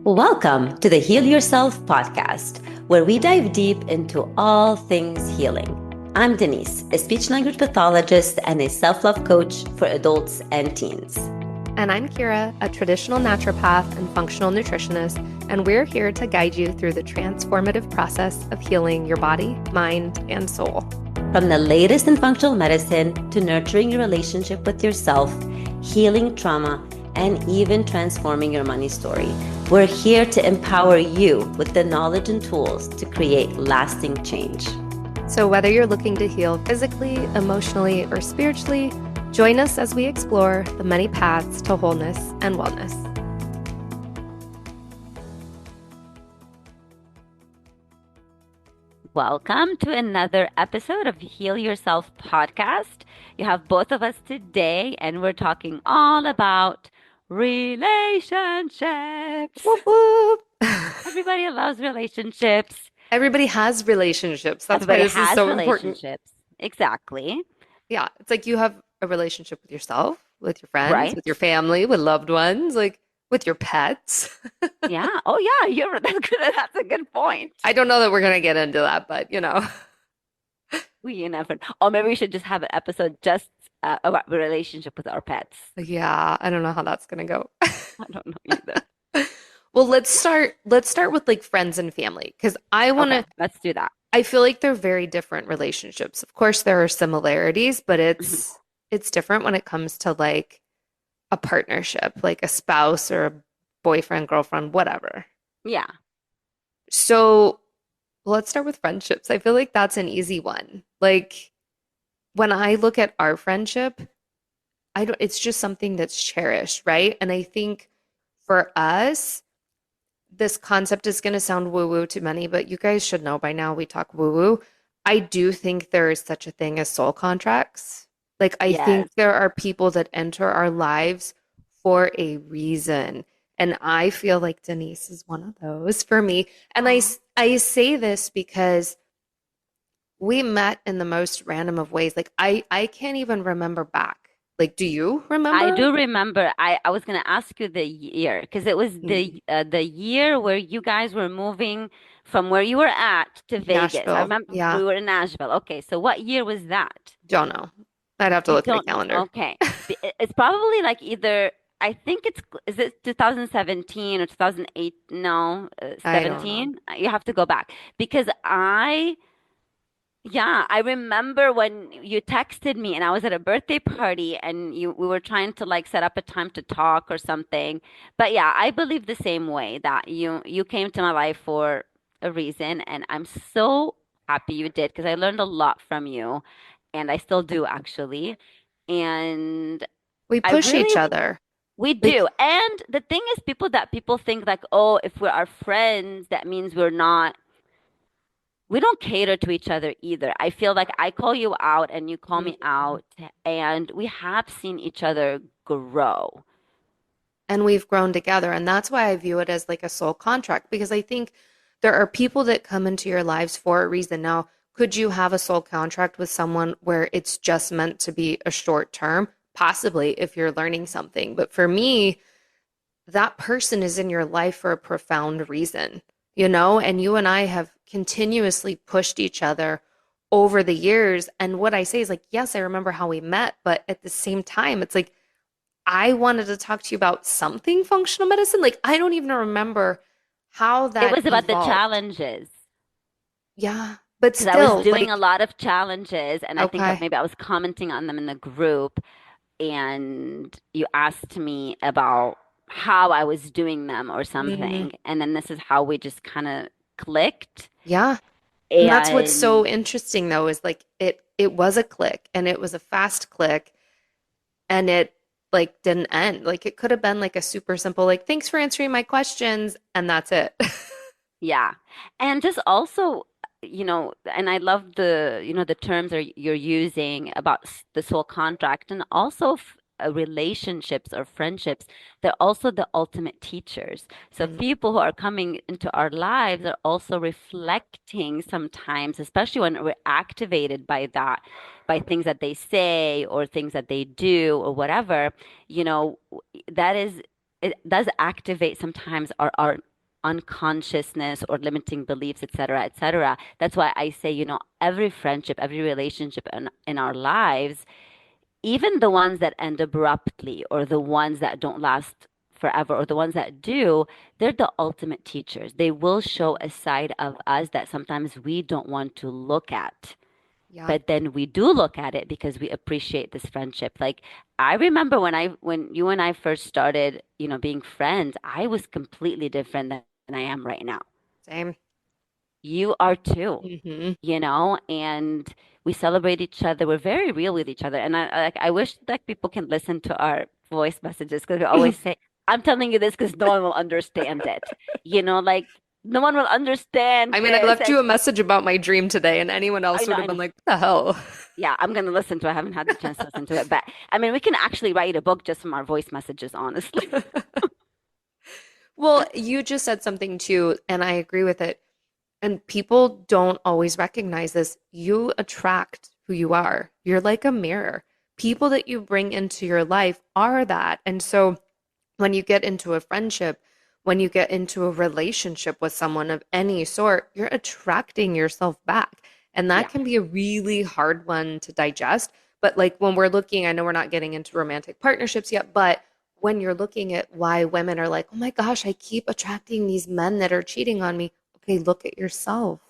Welcome to the Heal Yourself podcast, where we dive deep into all things healing. I'm Denise, a speech language pathologist and a self-love coach for adults and teens. And I'm Kira, a traditional naturopath and functional nutritionist, and we're here to guide you through the transformative process of healing your body, mind, and soul. From the latest in functional medicine to nurturing your relationship with yourself, healing trauma, and even transforming your money story, we're here to empower you with the knowledge and tools to create lasting change. So whether you're looking to heal physically, emotionally, or spiritually, join us as we explore the many paths to wholeness and wellness. Welcome to another episode of Heal Yourself podcast. You have both of us today, and we're talking all about relationships. Whoop, whoop. Everybody loves relationships. Everybody has relationships. That's why this is so important. Exactly. Yeah. It's like you have a relationship with yourself, with your friends, Right. with your family, with loved ones, like with your pets. Yeah. Oh, yeah. That's a good point. I don't know that we're going to get into that, but You never know. Or maybe we should just have an episode just about the relationship with our pets. Yeah, I don't know how that's going to go. I don't know either. Well, let's start with like friends and family because Let's do that. I feel like they're very different relationships. Of course, there are similarities, but it's different when it comes to like a partnership, like a spouse or a boyfriend, girlfriend, whatever. Yeah. So let's start with friendships. I feel like that's an easy one. Like when I look at our friendship, it's just something that's cherished, right? And I think for us, this concept is going to sound woo-woo to many, but you guys should know by now we talk woo-woo. I do think there is such a thing as soul contracts. Like I think there are people that enter our lives for a reason. And I feel like Denise is one of those for me. And I say this because we met in the most random of ways. Like I can't even remember back. Like, do you remember? I do remember. I was going to ask you the year because it was the year where you guys were moving from where you were at to Vegas. Nashville. I remember we were in Nashville. Okay, so what year was that? Don't know. I'd have to look at the calendar. Okay. It's probably like I think is it 2017 or 2008? No, 17. You have to go back because I remember when you texted me and I was at a birthday party and we were trying to like set up a time to talk or something. But yeah, I believe the same way that you came to my life for a reason, and I'm so happy you did because I learned a lot from you, and I still do actually. And we push each other. We do. And the thing is, people think like, oh, if we're our friends, that means we don't cater to each other either. I feel like I call you out and you call me out, and we have seen each other grow. And we've grown together. And that's why I view it as like a soul contract, because I think there are people that come into your lives for a reason. Now, could you have a soul contract with someone where it's just meant to be a short term? Possibly, if you're learning something. But for me, that person is in your life for a profound reason, and you and I have continuously pushed each other over the years. And what I say is like, yes, I remember how we met, but at the same time, it's like, I wanted to talk to you about something functional medicine. Like, I don't even remember how that It was about evolved. the challenges. Yeah, but still. I was doing a lot of challenges, and I think Okay. that maybe I was commenting on them in the group, and you asked me about how I was doing them or something. And then this is how we just kind of clicked. Yeah. And that's what's so interesting though, is like it was a click, and it was a fast click, and it like didn't end. Like it could have been like a super simple, like, thanks for answering my questions, and that's it. Yeah. And just also, and I love the terms you're using about the soul contract, and also relationships or friendships. They're also the ultimate teachers. So people who are coming into our lives are also reflecting sometimes, especially when we're activated by things that they say or things that they do or whatever, that is, it does activate sometimes our unconsciousness or limiting beliefs, et cetera, et cetera. That's why I say, every friendship, every relationship in our lives, even the ones that end abruptly or the ones that don't last forever or the ones that do, they're the ultimate teachers. They will show a side of us that sometimes we don't want to look at. Yeah, But then we do look at it because we appreciate this friendship. Like I remember when you and I first started, being friends, I was completely different than I am right now. same. You are too, Hmm. and we celebrate each other. We're very real with each other. And I wish that people can listen to our voice messages because we always say, I'm telling you this because no one will understand it. Like no one will understand I mean, I this. left And you a message about my dream today, and anyone I else know, would I have been know. like, what the hell? Yeah, I'm gonna listen to it. I haven't had the chance to listen to it, but I mean, we can actually write a book just from our voice messages, honestly. Well, you just said something too, and I agree with it. And people don't always recognize this. You attract who you are. You're like a mirror. People that you bring into your life are that. And so when you get into a friendship, when you get into a relationship with someone of any sort, you're attracting yourself back. And that Yeah, can be a really hard one to digest. But like when we're looking, I know we're not getting into romantic partnerships yet, but when you're looking at why women are like, oh my gosh, I keep attracting these men that are cheating on me. Okay, look at yourself.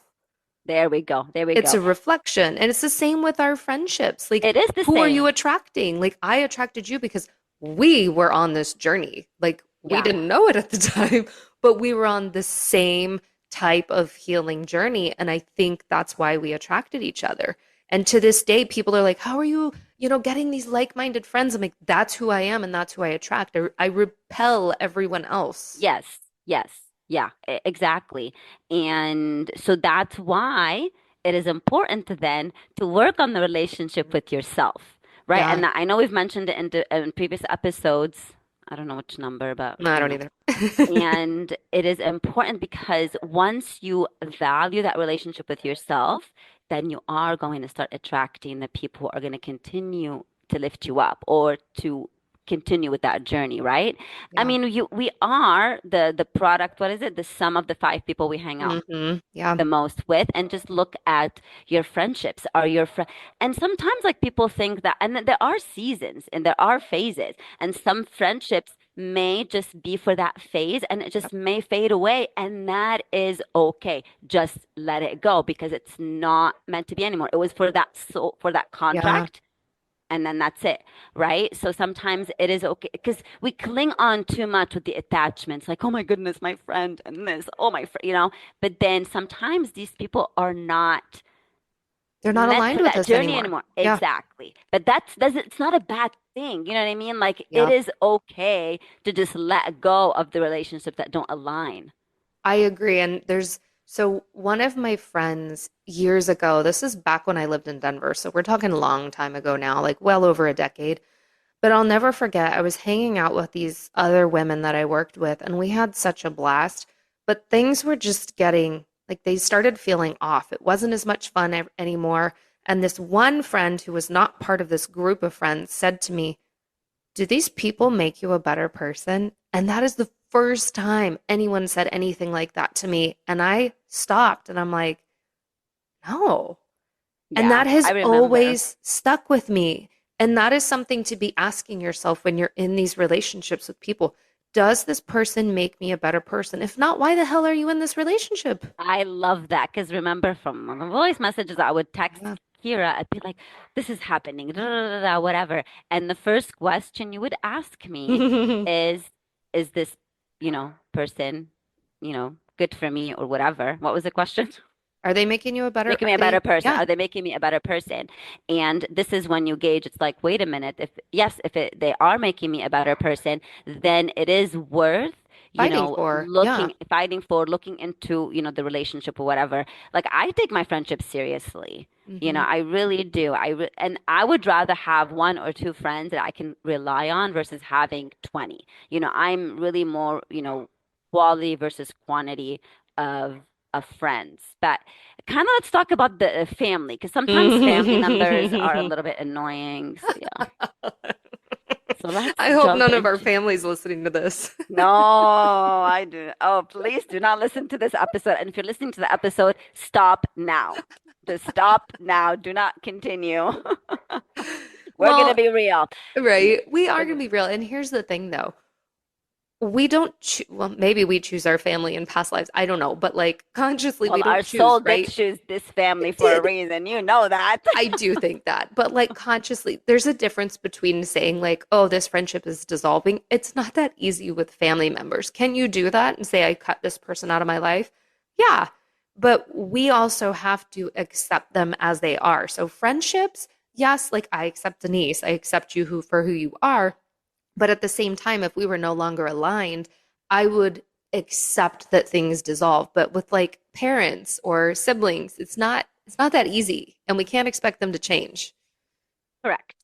there we go. There we It's go. a reflection. And it's the same with our friendships. Like, It is the who are you same. attracting? Like, I attracted you because we were on this journey. Like, we Yeah. didn't know it at the time, but we were on the same type of healing journey. And I think that's why we attracted each other. And to this day, people are like, how are you, getting these like-minded friends? I'm like, that's who I am and that's who I attract. I repel everyone else. Yes. Yes. Yeah, exactly. And so that's why it is important to then to work on the relationship with yourself, right? Yeah, And I know we've mentioned it in previous episodes. I don't know which number, but no, I don't either. And it is important because once you value that relationship with yourself, then you are going to start attracting the people who are going to continue to lift you up or to continue with that journey, right? I Yeah. mean, we are the product, what is it? The sum of the five people we hang out Yeah. the most with, and just look at your friendships. Are your friend And sometimes like people think that, and there are seasons and there are phases, and some friendships may just be for that phase and it Yep. just may fade away, and that is okay. Just let it go because it's not meant to be anymore. It was for that Yeah. contract, and then that's it, right? So sometimes it is okay because we cling on too much with the attachments, like, oh my goodness, my friend, and this, oh my friend, But then sometimes these people are not They're not meant aligned for with that us journey anymore. anymore. Yeah. Exactly. But it's not a bad thing. You know what I mean? Like it Yeah. is okay to just let go of the relationships that don't align. I agree. And so one of my friends years ago, this is back when I lived in Denver. So we're talking a long time ago now, like well over a decade. But I'll never forget, I was hanging out with these other women that I worked with, and we had such a blast. But things were just getting like they started feeling off. It wasn't as much fun anymore. And this one friend who was not part of this group of friends said to me, do these people make you a better person? And that is the first time anyone said anything like that to me. And I stopped and I'm like, no. And Yeah, that has I remember. always stuck with me. And that is something to be asking yourself when you're in these relationships with people. Does this person make me a better person? If not, why the hell are you in this relationship? I love that because remember from the voice messages, I would text Yeah. Kira. I'd be like, "This is happening," da, da, da, da, whatever. And the first question you would ask me is, "Is this, person, good for me or whatever?" What was the question? Are they making you a better? Making Are me a better they? person. Yeah, Are they making me a better person? And this is when you gauge. It's like, wait a minute. They are making me a better person, then it is worth, fighting for. Yeah. looking into, the relationship or whatever. Like I take my friendship seriously. Hmm. I really do. And I would rather have one or two friends that I can rely on versus having 20. I'm really more, quality versus quantity of friends. But kind of let's talk about the family because sometimes family members are a little bit annoying. So yeah, So let's I hope jump none of our into. family's listening to this. No, I do. Oh, please do not listen to this episode. And if you're listening to the episode, stop now. Just stop now. Do not continue. We're gonna Well, be real. right. We are We're going gonna- to be real. And here's the thing, though. We don't choose, well, maybe we choose our family in past lives. I don't know. But like consciously, we Well, don't our choose, soul did right? choose this family It for a did. reason. You know that. I do think that. But like consciously, there's a difference between saying, like, oh, this friendship is dissolving. It's not that easy with family members. Can you do that and say, I cut this person out of my life? Yeah. But we also have to accept them as they are. So friendships, yes, like I accept Denise, I accept you for who you are. But at the same time, if we were no longer aligned, I would accept that things dissolve. But with like parents or siblings, it's not that easy, and we can't expect them to change. Correct.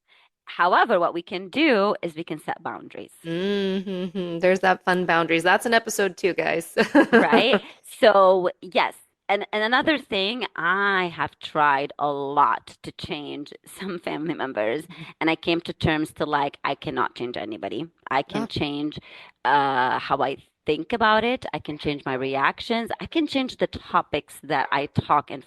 However, what we can do is we can set boundaries. There's that fun boundaries. That's an episode too, guys. Right? So, yes. And another thing, I have tried a lot to change some family members, and I came to terms to like I cannot change anybody. I can Yeah, change how I think about it. I can change my reactions. I can change the topics that I talk yep.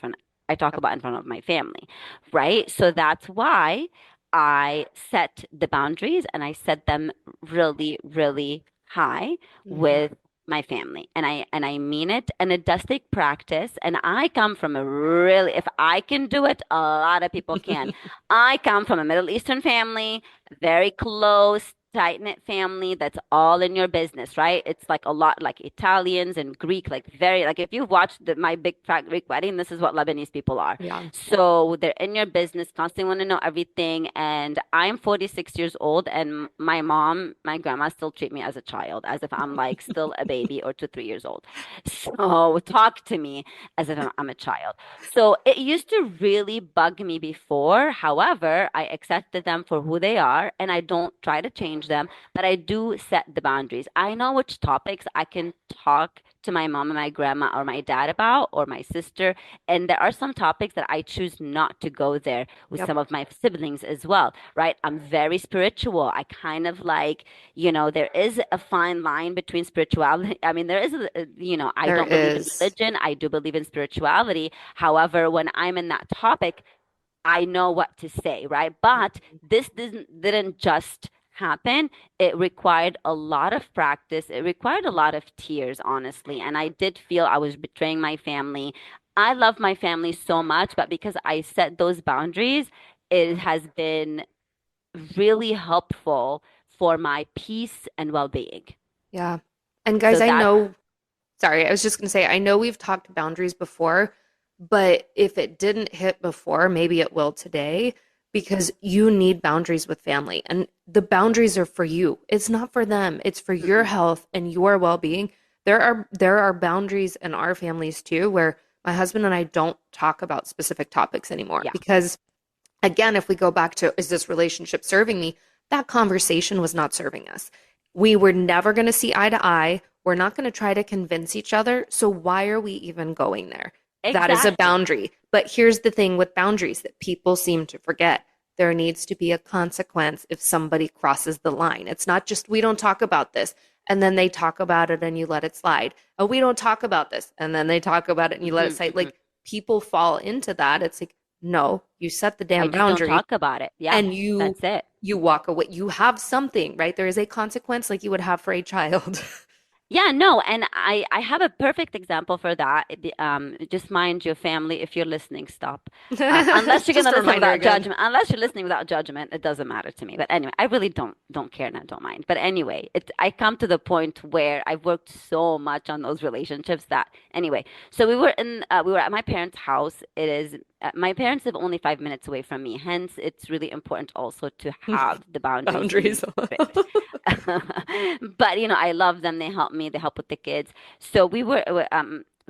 about in front of my family, right? So that's why I set the boundaries and I set them really, really high Mhm. with my family, and I mean it, and it does take practice, and I come from a really, if I can do it, a lot of people can. I come from a Middle Eastern family, very close, tight-knit family that's all in your business, right? It's like a lot like Italians and Greek, like very, like if you've watched my big fat Greek wedding, this is what Lebanese people are. Yeah. So they're in your business, constantly want to know everything. And I'm 46 years old, and my mom, my grandma still treat me as a child, as if I'm like still a baby or 2, 3 years old. So talk to me as if I'm a child. So it used to really bug me before. However, I accepted them for who they are, and I don't try to change them, but I do set the boundaries. I know which topics I can talk to my mom and my grandma or my dad about, or my sister, and there are some topics that I choose not to go there with Yep. some of my siblings as well, right? I'm very spiritual. I kind of like, there is a fine line between spirituality. I mean, there is, I There don't believe in is. religion. I do believe in spirituality. However, when I'm in that topic, I know what to say, right? But this didn't just happen. It required a lot of practice. It required a lot of tears, honestly. And I did feel I was betraying my family. I love my family so much, but because I set those boundaries, it has been really helpful for my peace and well-being. Yeah. And guys, So I that's know, sorry, I was just going to say, I know we've talked boundaries before, but if it didn't hit before, maybe it will today because you need boundaries with family. And the boundaries are for you. It's not for them. It's for your mhm, health and your well-being. There are boundaries in our families too where my husband and I don't talk about specific topics anymore yeah, because again, if we go back to is this relationship serving me? That conversation was not serving us. We were never going to see eye to eye. We're not going to try to convince each other. So why are we even going there? That is a exactly. boundary. But here's the thing with boundaries that people seem to forget. There needs to be a consequence if somebody crosses the line. It's not just we don't talk about this and then they talk about it and you let it slide. Oh, we don't talk about this and then they talk about it and you let it Hmm. slide. Hmm. Like people fall into that. It's like no, you set the I damn just don't boundary talk about it. Yeah, and you that's it. you walk away. You have something, right? There is a consequence like you would have for a child. Yeah, no, and I have a perfect example for that. Just mind your family. If you're listening, stop. Unless you're Just gonna a listen reminder without again. judgment. Unless you're listening without judgment, it doesn't matter to me. But anyway, I really don't care and I don't mind. But anyway, I come to the point where I've worked so much on those relationships that anyway. So we were at my parents' house. It is my parents live only 5 minutes away from me. Hence, it's really important also to have the boundaries in Boundaries. fit. But I love them. They help me. They help with the kids. So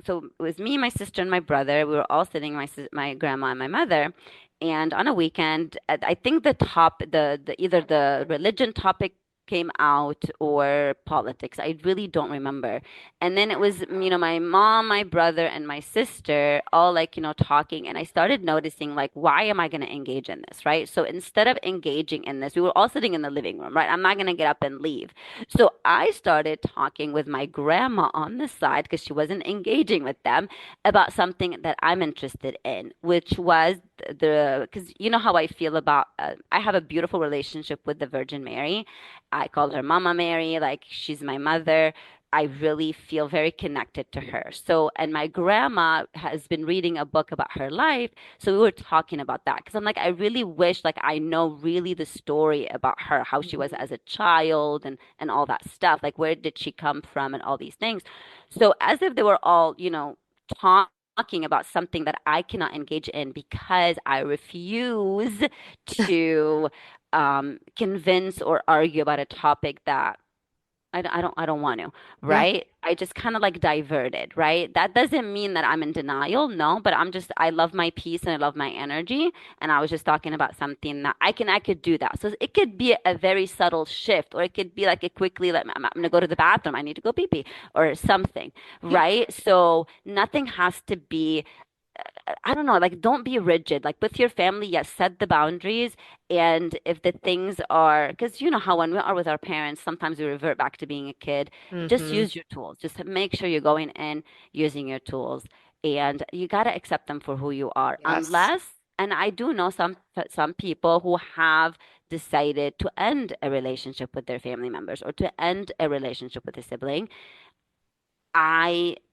so it was me, my sister, and my brother. We were all sitting, my grandma and my mother. And on a weekend, I think the either the religion topic came out or politics. I really don't remember. And then it was, my mom, my brother, and my sister all like, talking. And I started noticing, like, why am I going to engage in this, right? So instead of engaging in this, we were all sitting in the living room, right? I'm not going to get up and leave. So I started talking with my grandma on the side because she wasn't engaging with them about something that I'm interested in, which was because you know how I feel about, I have a beautiful relationship with the Virgin Mary. I call her Mama Mary, like she's my mother. I really feel very connected to her. So, and my grandma has been reading a book about her life. So we were talking about that because I'm like, I really wish like I know really the story about her, how she was Mhm. as a child and all that stuff. Like where did she come from and all these things. So as if they were all, talking about something that I cannot engage in because I refuse to convince or argue about a topic that I don't want to, Yeah. right? I just kind of like diverted, right? That doesn't mean that I'm in denial, no, but I love my peace and I love my energy. And I was just talking about something that I could do that. So it could be a very subtle shift, or it could be like a quickly, like, I'm going to go to the bathroom. I need to go pee pee or something, right? So nothing has to be I don't know, like don't be rigid. Like with your family, yes, set the boundaries. And if the things are, because you know how when we are with our parents, sometimes we revert back to being a kid. Just Hmm. use your tools. Just make sure you're going in using your tools. And you got to accept them for who you are. Yes. Unless, and I do know some people who have decided to end a relationship with their family members or to end a relationship with a sibling.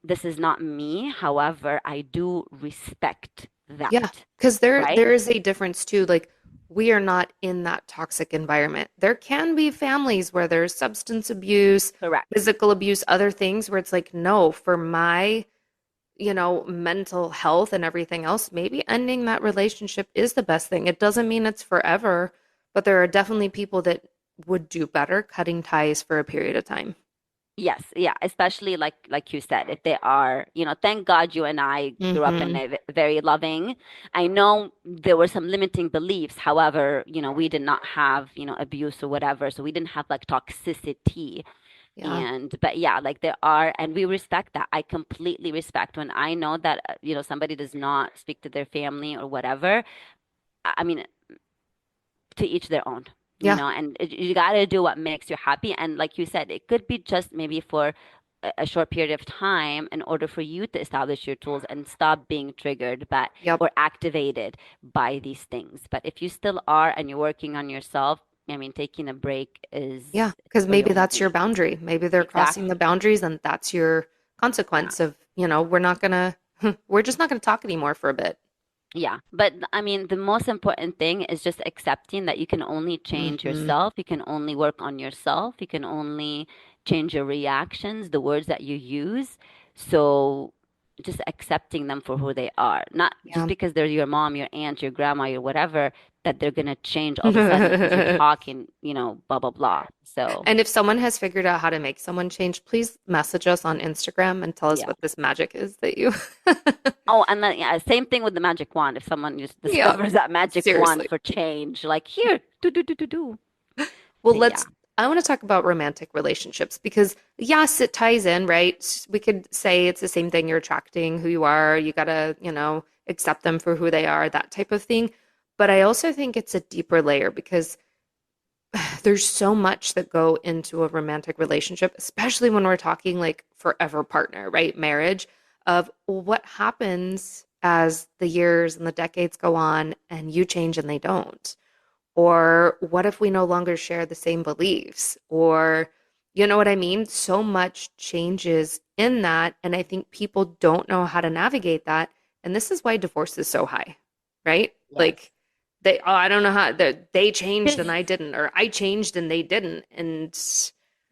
This is not me. However, I do respect Yeah, that, because there right? there is a difference too. Like we are not in that toxic environment. There can be families where there's substance abuse, Correct. physical abuse, other things where it's like, no, for my, mental health and everything else, maybe ending that relationship is the best thing. It doesn't mean it's forever, but there are definitely people that would do better cutting ties for a period of time. Yes, yeah, especially like you said, if they are, thank God you and I grew up in Hmm. a very loving. I know there were some limiting beliefs. However, we did not have, abuse or whatever, so we didn't have like toxicity. Yeah. And but yeah, like there are, and we respect that. I completely respect when I know that somebody does not speak to their family or whatever. I mean, to each their own, Yeah. and you got to do what makes you happy. And like you said, it could be just maybe for a short period of time in order for you to establish your tools and stop being triggered but Yep. or activated by these things. But if you still are and you're working on yourself, I mean, taking a break is Yeah, because for your maybe own that's your peace. boundary. Maybe they're crossing the Exactly. boundaries and that's your Yeah. consequence of, we're not gonna, we're just not gonna talk anymore for a bit. Yeah, but I mean, the most important thing is just accepting that you can only change Hmm. yourself. You can only work on yourself. You can only change your reactions, the words that you use. So just accepting them for who they are, not just Yeah. because they're your mom, your aunt, your grandma, your whatever, that they're gonna change all of a sudden because you're talking, blah, blah, blah. So, And if someone has figured out how to make someone change, please message us on Instagram and tell us yeah. what this magic is that you. Oh, and then yeah, same thing with the magic wand. If someone just Yeah, discovers that magic wand seriously. for change, like here, do, do, do, do, do. Well, But yeah. I want to talk about romantic relationships because, yes, it ties in, right? We could say it's the same thing. You're attracting who you are. You got to, accept them for who they are, that type of thing. But I also think it's a deeper layer because there's so much that go into a romantic relationship, especially when we're talking like forever partner, right? Marriage of what happens as the years and the decades go on and you change and they don't. Or what if we no longer share the same beliefs? Or, you know what I mean? So much changes in that. And I think people don't know how to navigate that. And this is why divorce is so high, right? Yes. Like, I don't know how they changed and Because I didn't, or I changed and they didn't. And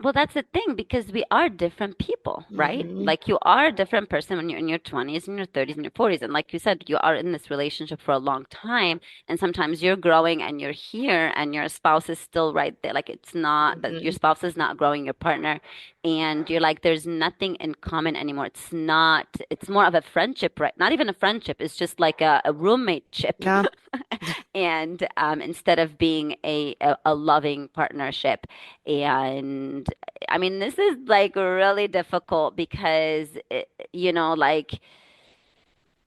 Well, that's the thing because we are different people, right? Hmm. Like you are a different person when you're in your 20s and your 30s and your 40s. And like you said, you are in this relationship for a long time. And sometimes you're growing and you're here and your spouse is still right there. Like it's not that your Hmm. spouse is not growing, your partner. And you're like, there's nothing in common anymore. It's not, it's more of a friendship, right? Not even a friendship. It's just like a roommate ship. Yeah. And instead of being a loving partnership. And I mean, this is like really difficult because, like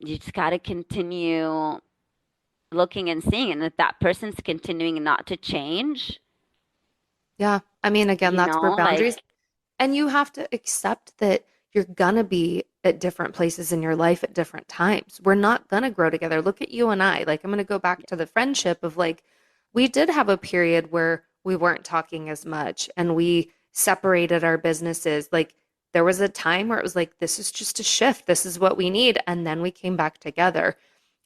you just got to continue looking and seeing. And if that person's continuing not to change, Yeah. I mean, again, that's where boundaries, like, and you have to accept that you're gonna be at different places in your life at different times. We're not gonna grow together. Look at you and I. Like, I'm gonna go back to the friendship of like, we did have a period where we weren't talking as much and we separated our businesses. Like, there was a time where it was like, this is just a shift. This is what we need. And then we came back together.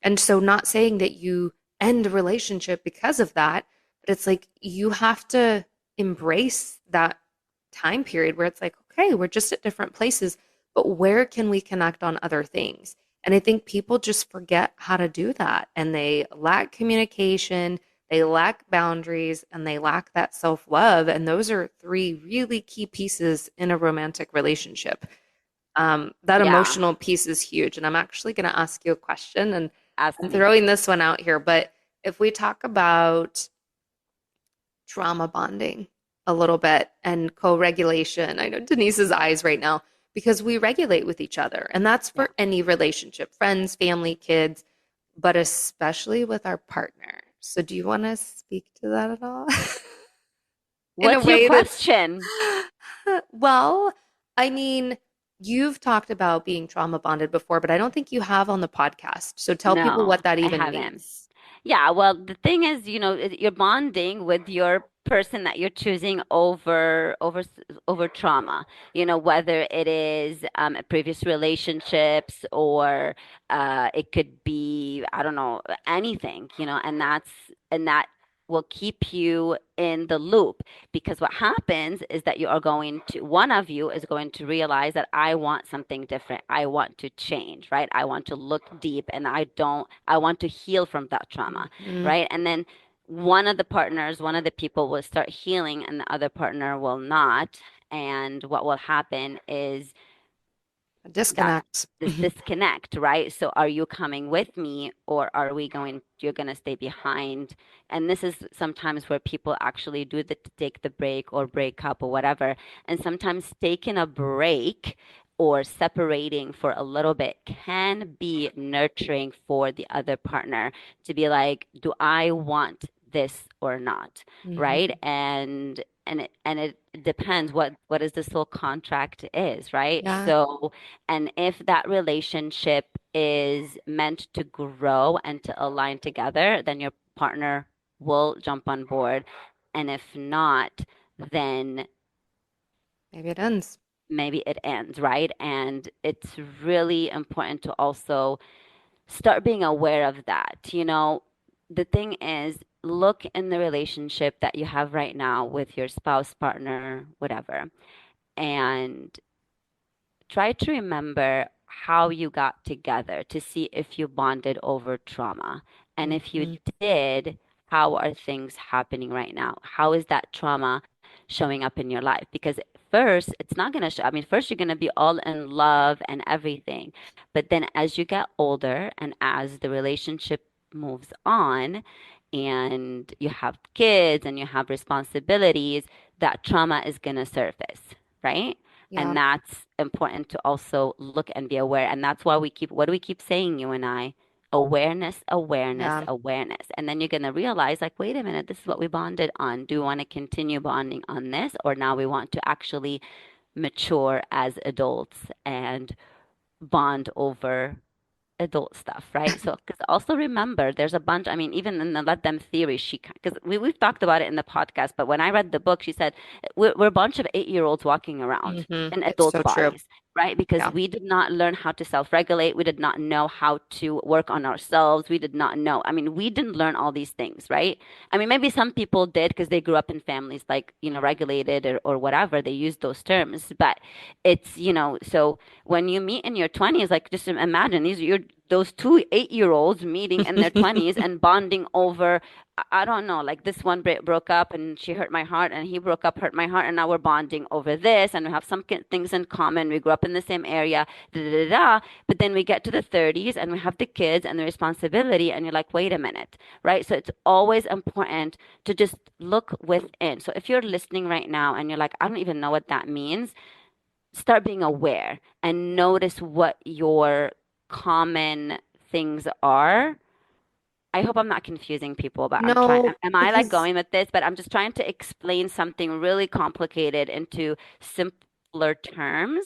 And so, not saying that you end a relationship because of that, but it's like you have to embrace that time period where it's like, okay, we're just at different places, but where can we connect on other things? And I think people just forget how to do that. And they lack communication, they lack boundaries, and they lack that self love. And those are three really key pieces in a romantic relationship. That yeah, emotional piece is huge. And I'm actually going to ask you a question, and ask I'm me. throwing this one out here. But if we talk about trauma bonding a little bit and co-regulation. I know Denise's eyes right now because we regulate with each other. And that's Yeah. for any relationship, friends, family, kids, but especially with our partner. So do you want to speak to that at all? In a What's your way that's question? well, I mean, you've talked about being trauma bonded before, but I don't think you have on the podcast. So tell people No, what that I even haven't. means. Yeah, well, the thing is, you're bonding with your person that you're choosing over trauma. Whether it is previous relationships or it could be, I don't know, anything, and that will keep you in the loop because what happens is that one of you is going to realize that I want something different. I want to change, right? I want to look deep and I want to heal from that trauma, Mhm. right? And then one of the people will start healing and the other partner will not. And what will happen is A that disconnect. this disconnect, right? So are you coming with me or you're going to stay behind? And this is sometimes where people actually do the take the break or break up or whatever. And sometimes taking a break or separating for a little bit can be nurturing for the other partner to be like, do I want this or not? Right? Mhm. And it depends what is the soul contract is, right? Yeah. So and if that relationship is meant to grow and to align together, then your partner will jump on board. And if not, then Maybe it ends. maybe it ends, right? And it's really important to also start being aware of that. The thing is, look in the relationship that you have right now with your spouse, partner, whatever, and try to remember how you got together to see if you bonded over trauma. And if you Mhm. did, how are things happening right now? How is that trauma showing up in your life? Because first, it's not going to show. I mean, first, you're going to be all in love and everything. But then as you get older and as the relationship moves on, and you have kids and you have responsibilities, that trauma is going to surface, right? Yeah. And that's important to also look and be aware. And that's why what do we keep saying, you and I? Awareness, awareness, Yeah. awareness. And then you're going to realize, like, wait a minute, this is what we bonded on. Do we want to continue bonding on this? Or now we want to actually mature as adults and bond over adult stuff, right? So, because also remember, there's a bunch, I mean, even in the Let Them theory, because we've talked about it in the podcast, but when I read the book, she said, we're a bunch of 8-year-olds walking around Hmm. in It's adult so true. bodies, right? Because Yeah. we did not learn how to self-regulate. We did not know how to work on ourselves. We did not know. I mean, we didn't learn all these things, right? I mean, maybe some people did because they grew up in families like, regulated or whatever. They use those terms, but so when you meet in your 20s, like just imagine those two 8-year-olds meeting in their 20s and bonding over I don't know, like this one broke up and she hurt my heart, and he broke up, hurt my heart, and now we're bonding over this, and we have some things in common. We grew up in the same area, da da da da. But then we get to the 30s and we have the kids and the responsibility, and you're like, wait a minute, right? So it's always important to just look within. So if you're listening right now and you're like, I don't even know what that means, start being aware and notice what your common things are. I hope I'm not confusing people, but I'm trying. No, Am I like because going with this? But I'm just trying to explain something really complicated into simpler terms.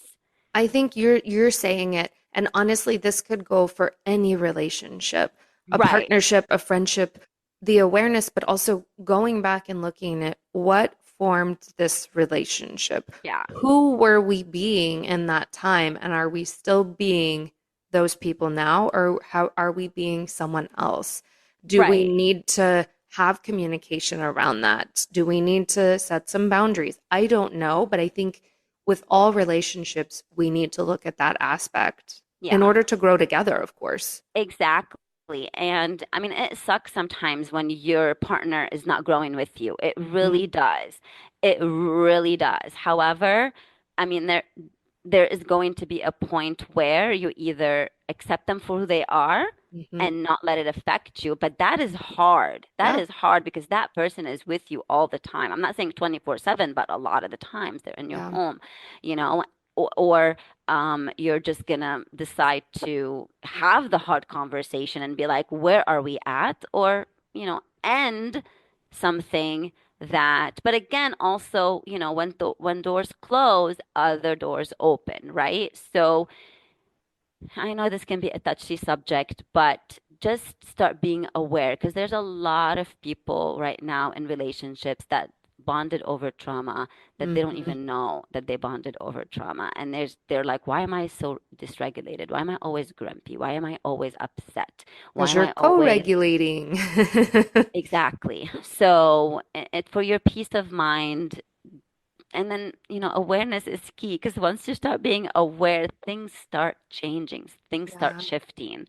I think you're saying it, and honestly, this could go for any relationship, a Right. partnership, a friendship, the awareness, but also going back and looking at what formed this relationship. Yeah. Who were we being in that time, and are we still being those people now, or how are we being someone else? Do we Right. need to have communication around that? Do we need to set some boundaries? I don't know, but I think with all relationships, we need to look at that aspect in Yeah. order to grow together, of course. Exactly. And I mean, it sucks sometimes when your partner is not growing with you. It really Hmm. does. It really does. However, I mean, there is going to be a point where you either accept them for who they are Hmm. and not let it affect you. But that is hard. That Yeah, is hard because that person is with you all the time. I'm not saying 24/7, but a lot of the times they're in your yeah. home, you know, or you're just gonna decide to have the hard conversation and be like, where are we at? Or, end something that, but again, also, when doors close, other doors open, right? So I know this can be a touchy subject, but just start being aware because there's a lot of people right now in relationships that bonded over trauma that they don't Hmm. even know that they bonded over trauma. And they're like, why am I so dysregulated? Why am I always grumpy? Why am I always upset? Why Because am you're I always co-regulating. exactly? So for your peace of mind, and then, awareness is key because once you start being aware, things start changing, things start Yeah. shifting.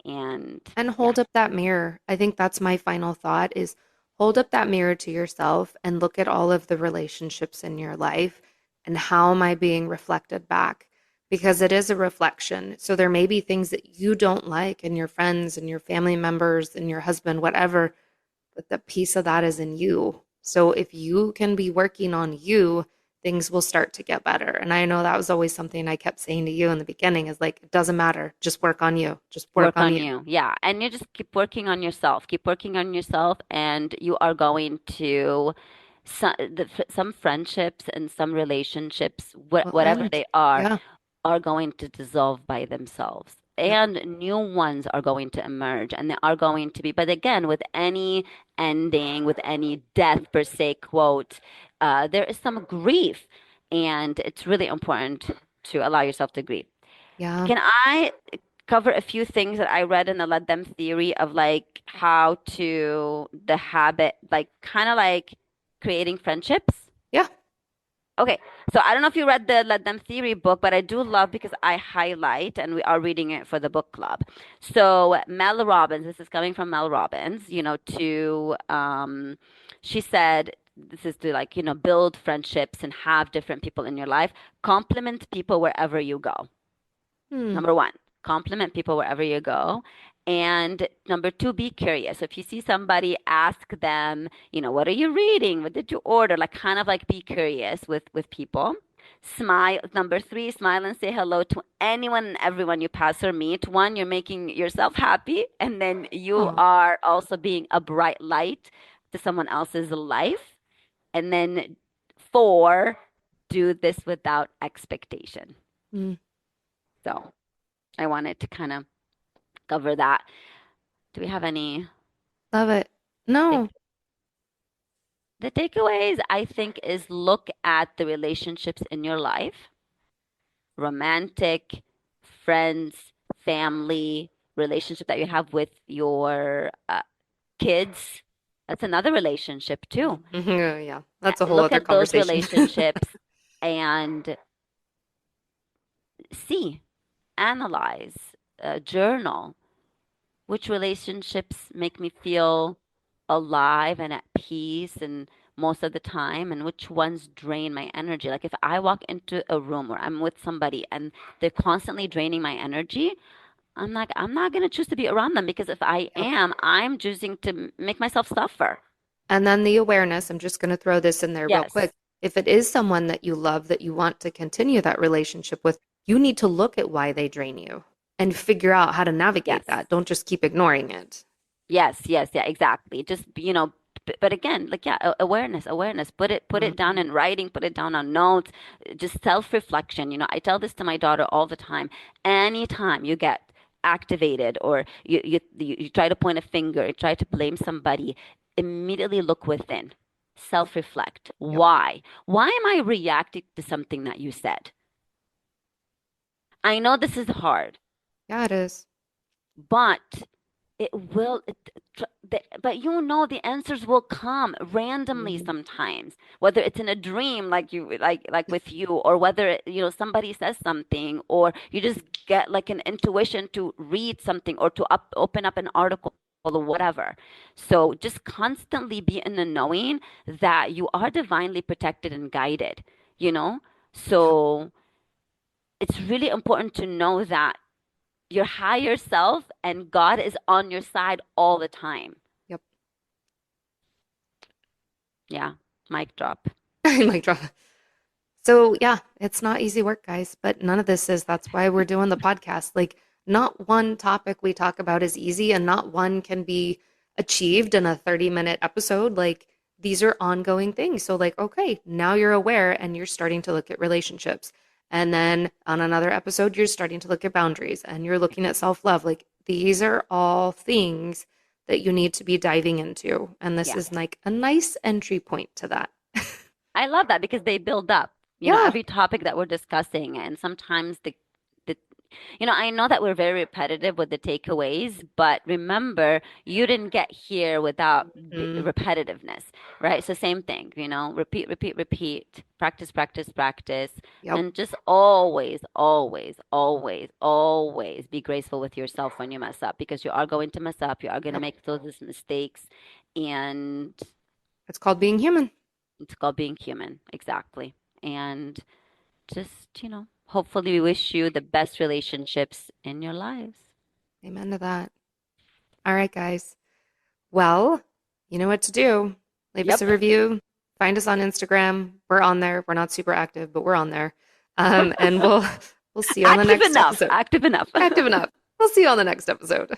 And And yeah, hold up that mirror. I think that's my final thought is hold up that mirror to yourself and look at all of the relationships in your life and how am I being reflected back? Because it is a reflection. So there may be things that you don't like in your friends and your family members and your husband, whatever, but the piece of that is in you. So if you can be working on you, things will start to get better. And I know that was always something I kept saying to you in the beginning is like, it doesn't matter. Just work on you. Just work work on on you. you. Yeah. And you just keep working on yourself. Keep working on yourself, and you are going to some friendships and some relationships, Well, whatever and they yeah, are going to dissolve by themselves. yep. And new ones are going to emerge, and they are going to be, but again, with any ending, with any death per se, quote, there is some grief, and it's really important to allow yourself to grieve. Yeah. Can I cover a few things that I read in the Let Them theory of like how to the habit, like kind of like creating friendships? Yeah. Okay, so I don't know if you read the Let Them Theory book, but I do love because I highlight and we are reading it for the book club. So Mel Robbins, this is coming from Mel Robbins, she said this is to like, build friendships and have different people in your life. Compliment people wherever you go. Hmm. Number one, compliment people wherever you go. And number two, be curious. So if you see somebody, ask them, what are you reading? What did you order? Like kind of like be curious with people. Smile. Number three, smile and say hello to anyone and everyone you pass or meet. One, you're making yourself happy, and then you Oh. are also being a bright light to someone else's life. And then four, do this without expectation. Hmm. So I wanted to kind of cover that. Do we have any Love it. take No. the takeaways I think is look at the relationships in your life, romantic, friends, family, relationship that you have with your kids. That's another relationship too. Yeah, that's a whole Look other at those conversation. relationships and see, analyze, journal. Which relationships make me feel alive and at peace and most of the time, and which ones drain my energy? Like if I walk into a room where I'm with somebody and they're constantly draining my energy, I'm not going to choose to be around them because if I Yep. am, I'm choosing to make myself suffer. And then the awareness, I'm just going to throw this in there real quick. Yes. If it is someone that you love, that you want to continue that relationship with, you need to look at why they drain you and figure out how to navigate Yes. that. Don't just keep ignoring it. Yes, yes, yeah, exactly. Just, but again, like yeah, awareness, awareness. Put it down Mhm. in writing, put it down on notes, just self-reflection. I tell this to my daughter all the time. Anytime you get activated or you try to point a finger, you try to blame somebody, immediately look within. Yep. Self-reflect. Yep. Why? Why am I reacting to something that you said? I know this is hard, Yeah, it is. but it will, but the answers will come randomly Mhm. sometimes, whether it's in a dream, like with you, or whether, somebody says something, or you just get like an intuition to read something or to open up an article or whatever. So just constantly be in the knowing that you are divinely protected and guided, you know? Yep. So it's really important to know that your higher self and God is on your side all the time. Yep. Yeah, mic drop. I might drop. So, yeah, it's not easy work, guys, but none of this is. That's why we're doing the podcast. Like, not one topic we talk about is easy, and not one can be achieved in a 30-minute episode. Like, these are ongoing things. So, like, okay, now you're aware and you're starting to look at relationships. And then on another episode, you're starting to look at boundaries and you're looking at self love. Like, these are all things that you need to be diving into. And this Yes. is like a nice entry point to that. I love that because they build up, Yeah. every topic that we're discussing. And sometimes the, I know that we're very repetitive with the takeaways, but remember, you didn't get here without Mhm. repetitiveness, right? So same thing, repeat, repeat, repeat, practice, practice, practice, Yep. and just always, always, always, always be graceful with yourself when you mess up because you are going to mess up. You are going to Yep. make those mistakes, and It's called being human. it's called being human. Exactly. And just, hopefully we wish you the best relationships in your lives. Amen to that. All right, guys. Well, you know what to do. Leave us a Yep. review. Find us on Instagram. We're on there. We're not super active, but we're on there. And we'll see you on the Active next enough. episode. Active enough. Active enough. We'll see you on the next episode.